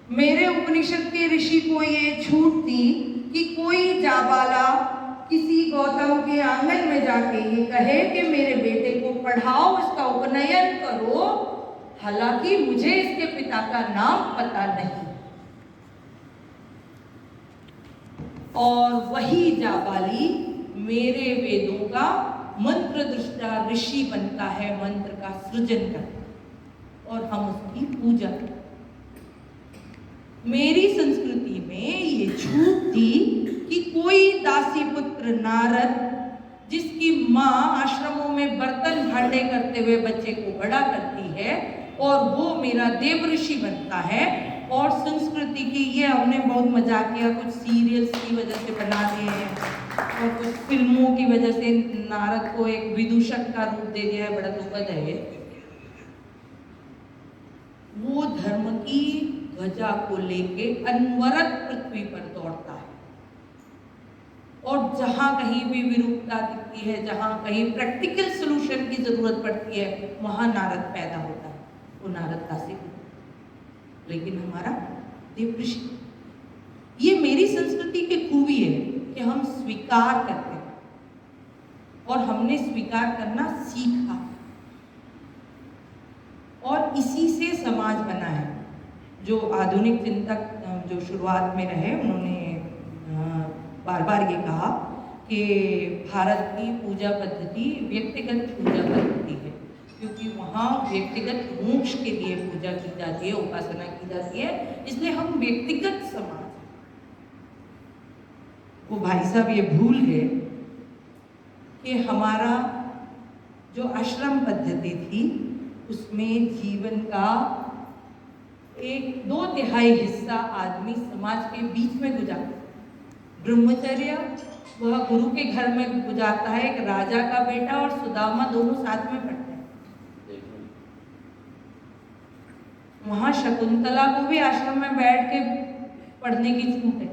मेरे उपनिषद के ऋषि को ये छूट दी कि कोई जाबाला किसी गौतम के आंगन में जाके ये कहे कि मेरे बेटे को पढ़ाओ, इसका उपनयन करो, हालांकि मुझे इसके पिता का नाम पता नहीं। और वही जाबाली मेरे वेदों का मंत्र दृष्टा ऋषि बनता है, मंत्र का सृजन करता है और हम उसकी पूजा करते हैं। मेरी संस्कृति में ये छूट थी कि कोई दासी पुत्र नारद जिसकी माँ आश्रमों में बर्तन भांडे करते हुए बच्चे को बड़ा करती है और वो मेरा देव ऋषि बनता है। और संस्कृति की ये हमने बहुत मजाक किया, कुछ सीरियल्स की वजह से बना दिए हैं और कुछ फिल्मों की वजह से नारद को एक विदूषक का रूप दे दिया है, बड़ा दुखद है। वो धर्म की ध्वजा को लेके अनवरत पृथ्वी पर दौड़ता है और जहां कहीं भी विरूपता दिखती है, जहां कहीं प्रैक्टिकल सॉल्यूशन की जरूरत पड़ती है, वहां नारद पैदा होता है। वो नारद का सिख, लेकिन हमारा देव ऋषि। ये मेरी संस्कृति की खूबी है कि हम स्वीकार करते हैं और हमने स्वीकार करना सीखा और इसी से समाज बना है। जो आधुनिक चिंतक जो शुरुआत में रहे, उन्होंने बार बार ये कहा कि भारत की पूजा पद्धति व्यक्तिगत पूजा पद्धति है, क्योंकि वहाँ व्यक्तिगत मोक्ष के लिए पूजा की जाती है, उपासना की जाती है, इसलिए हम व्यक्तिगत समाज। वो भाई साहब ये भूल गए कि हमारा जो आश्रम पद्धति थी उसमें जीवन का 1/2 हिस्सा आदमी समाज के बीच में गुजारता। ब्रह्मचर्य वह गुरु के घर में गुजारता है। एक राजा का बेटा और सुदामा दोनों साथ में पढ़ते हैं। वहां शकुंतला को भी आश्रम में बैठ के पढ़ने की छूट है।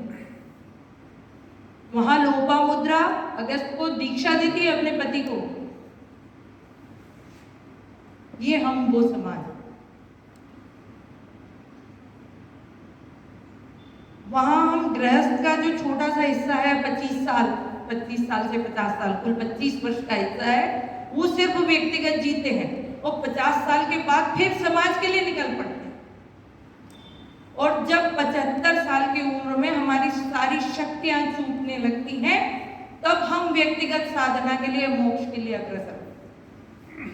वहां लोपामुद्रा अगस्त को दीक्षा देती है अपने पति को। ये हम वो समाज। वहां हम गृहस्थ का जो छोटा सा हिस्सा है 25 साल से 50 साल, कुल 25 वर्ष का हिस्सा है, वो सिर्फ व्यक्तिगत जीते हैं और 50 साल के बाद फिर समाज के लिए निकल पड़ते हैं। और जब 75 साल की उम्र में हमारी सारी शक्तियां छूटने लगती हैं, तब हम व्यक्तिगत साधना के लिए, मोक्ष के लिए अग्रसर होते हैं।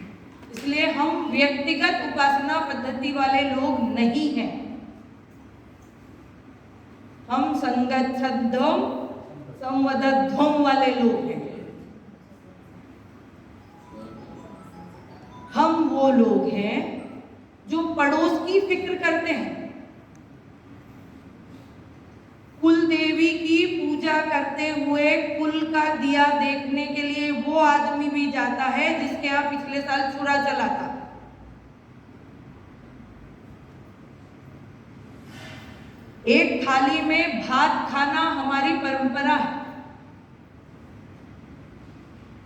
इसलिए हम व्यक्तिगत उपासना पद्धति वाले लोग नहीं हैं। हम संगच्छध्वम संवदध्वम वाले लोग हैं। हम वो लोग हैं जो पड़ोस की फिक्र करते हैं। कुल देवी की पूजा करते हुए कुल का दिया देखने के लिए वो आदमी भी जाता है जिसके यहाँ पिछले साल चूड़ा चला था। एक थाली में भात खाना हमारी परंपरा है,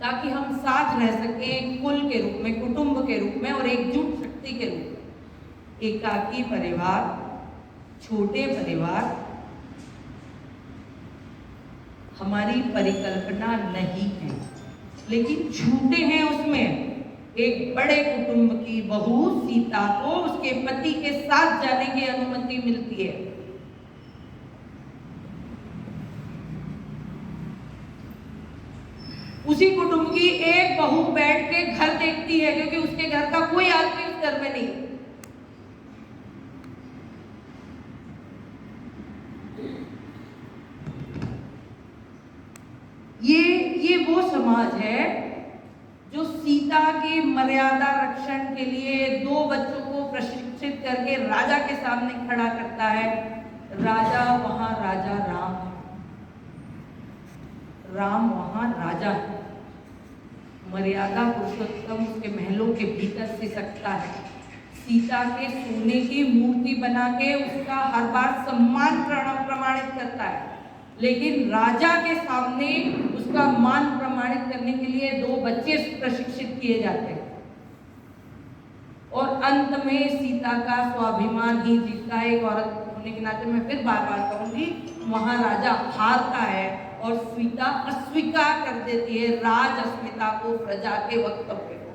ताकि हम साथ रह सकें, कुल के रूप में, कुटुंब के रूप में और एकजुट शक्ति के रूप में। एकाकी परिवार, छोटे परिवार हमारी परिकल्पना नहीं है, लेकिन छूटे हैं उसमें। एक बड़े कुटुंब की बहू सीता को उसके पति के साथ जाने की अनुमति मिलती है। उसी कुटुंब की एक बहू बैठ के घर देखती है, क्योंकि उसके घर का कोई आदमी उस घर में नहीं। ये वो समाज है जो सीता की मर्यादा रक्षण के लिए 2 बच्चों को प्रशिक्षित करके राजा के सामने खड़ा करता है। राजा वहां राजा राम है, राम वहां राजा है। मर्यादा पुरुषोत्तम उसके महलों के भीतर से सकता है। सीता के सोने की मूर्ति बना के उसका हर बार सम्मान प्रमाणित करता है, लेकिन राजा के सामने उसका मान प्रमाणित करने के लिए 2 बच्चे प्रशिक्षित किए जाते हैं। और अंत में सीता का स्वाभिमान ही जीतता है। एक औरत होने के नाते मैं फिर बार बार कहूंगी, वहां राजा हारता है और सीता अस्वीकार कर देती है राज अस्मिता को, प्रजा के वक्तव्य को।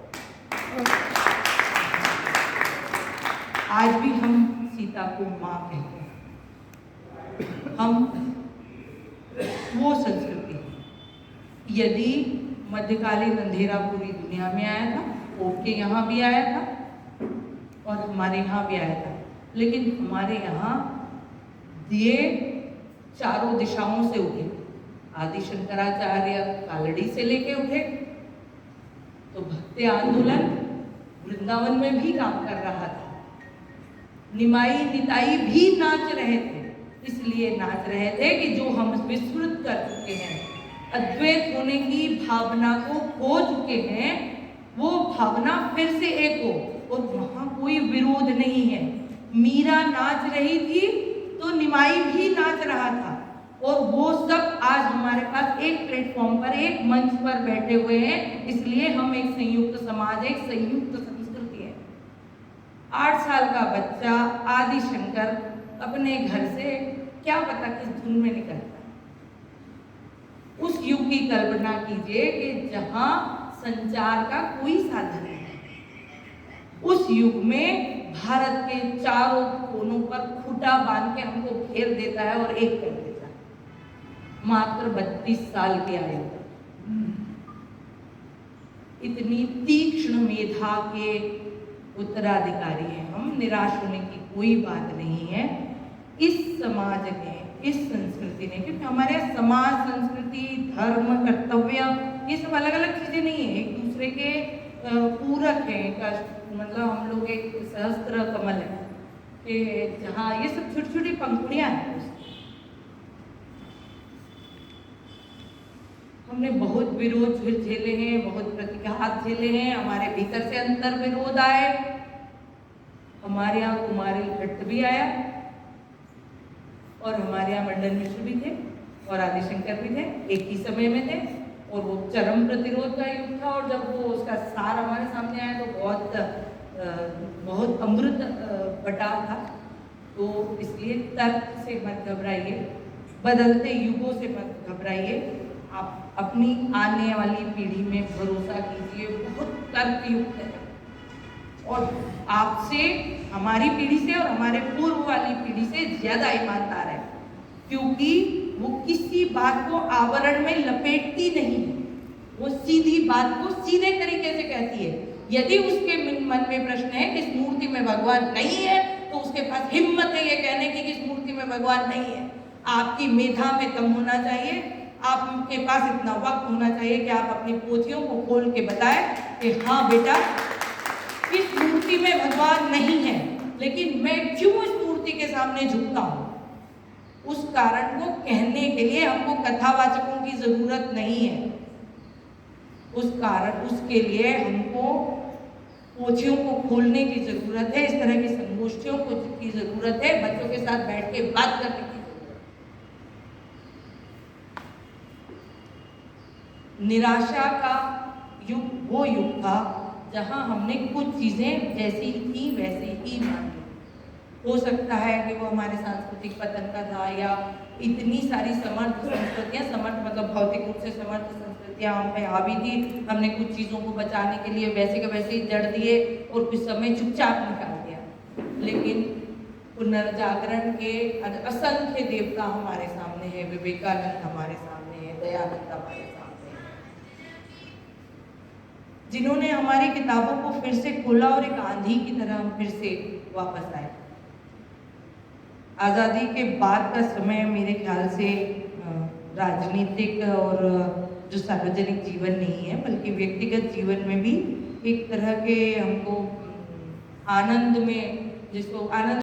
आज भी हम सीता को मां कहते हैं। हम वो संस्कृति, यदि मध्यकालीन अंधेरा पूरी दुनिया में आया था, आपके यहाँ भी आया था और हमारे यहाँ भी आया था, लेकिन हमारे यहाँ दिए चारों दिशाओं से उठे। आदि शंकराचार्य कालड़ी से लेके उठे, तो भक्ति आंदोलन वृंदावन में भी काम कर रहा था। निमाई निताई भी नाच रहे थे, इसलिए नाच रहे थे कि जो हम विस्मृत कर चुके हैं, अद्वैत होने की भावना को खो चुके हैं, वो भावना फिर से एक हो। और वहां कोई विरोध नहीं है। मीरा नाच रही थी तो निमाई भी नाच रहा था, और वो सब आज हमारे पास एक प्लेटफॉर्म पर, एक मंच पर बैठे हुए हैं। इसलिए हम एक संयुक्त समाज, एक संयुक्त संस्कृति है। 8 साल का बच्चा आदि शंकर अपने घर से क्या पता किस धुन में निकलता। उस युग की कल्पना कीजिए कि जहां संचार का कोई साधन नहीं है। उस युग में भारत के चारों कोनों पर खूंटा बांध के हमको घेर देता है और एक कर देता है। मात्र 32 साल की आयु, इतनी तीक्ष्ण मेधा के उत्तराधिकारी हैं हम। निराश होने की कोई बात नहीं है। इस समाज ने, इस संस्कृति ने, क्योंकि हमारे यहाँ समाज, संस्कृति, धर्म, कर्तव्य, ये सब अलग अलग चीजें नहीं है, एक दूसरे के पूरक है। मतलब हम लोग एक सहस्त्र कमल है कि जहाँ ये सब छोटी छोटी पंखुड़ियां हैं। हमने बहुत विरोध झेले हैं, बहुत प्रतिघात झेले हैं, हमारे भीतर से अंतर विरोध आए। हमारे यहाँ कुमारी भट्ट भी आया और हमारे यहाँ मंडन मिश्र भी थे और आदिशंकर भी थे, एक ही समय में थे, और वो चरम प्रतिरोध का युग था। और जब वो उसका सार हमारे सामने आया तो बहुत अमृत बटाव था। तो इसलिए तर्क से मत घबराइए, बदलते युगों से मत घबराइए। आप अपनी आने वाली पीढ़ी में भरोसा कीजिए, बहुत तर्क युक्त है। और आपसे, हमारी पीढ़ी से और हमारे पूर्व वाली पीढ़ी से ज्यादा ईमानदार है, क्योंकि वो किसी बात को आवरण में लपेटती नहीं है। वो सीधी बात को सीधे तरीके से कहती है। यदि उसके मन में प्रश्न है कि इस मूर्ति में भगवान नहीं है, तो उसके पास हिम्मत है ये कहने की कि इस मूर्ति में भगवान नहीं है। आपकी मेधा में दम होना चाहिए, आपके पास इतना वक्त होना चाहिए कि आप अपनी पोथियों को खोल के बताएं कि हाँ बेटा, इस मूर्ति में भगवान नहीं है, लेकिन मैं क्यों इस मूर्ति के सामने झुकता हूं। उस कारण को कहने के लिए हमको कथावाचकों की जरूरत नहीं है। उसके लिए हमको पोथियों को खोलने की जरूरत है, इस तरह की संगोष्ठियों की जरूरत है, बच्चों के साथ बैठ के बात करने की जरूरत है। निराशा का युग वो युग था जहां हमने कुछ चीजें जैसी थी वैसे ही मानी। हो सकता है कि वो हमारे सांस्कृतिक पतन का था, या इतनी सारी समर्थ संस्कृतियां, समर्थ मतलब भौतिक रूप से समर्थ संस्कृतियां हम पे हावी थी। हमने कुछ चीज़ों को बचाने के लिए वैसे के वैसे ही जड़ दिए और कुछ समय चुपचाप निकाल दिया। लेकिन पुनर्जागरण के असंख्य देवता हमारे सामने है, विवेकानंद हमारे सामने है, दयानंद हमारे सामने है, जिन्होंने हमारी किताबों को फिर से खोला और एक आंधी की तरह हम फिर से वापस आए। आज़ादी के बाद का समय मेरे ख्याल से राजनीतिक और जो सार्वजनिक जीवन नहीं है, बल्कि व्यक्तिगत जीवन में भी एक तरह के हमको आनंद में, जिसको आनंद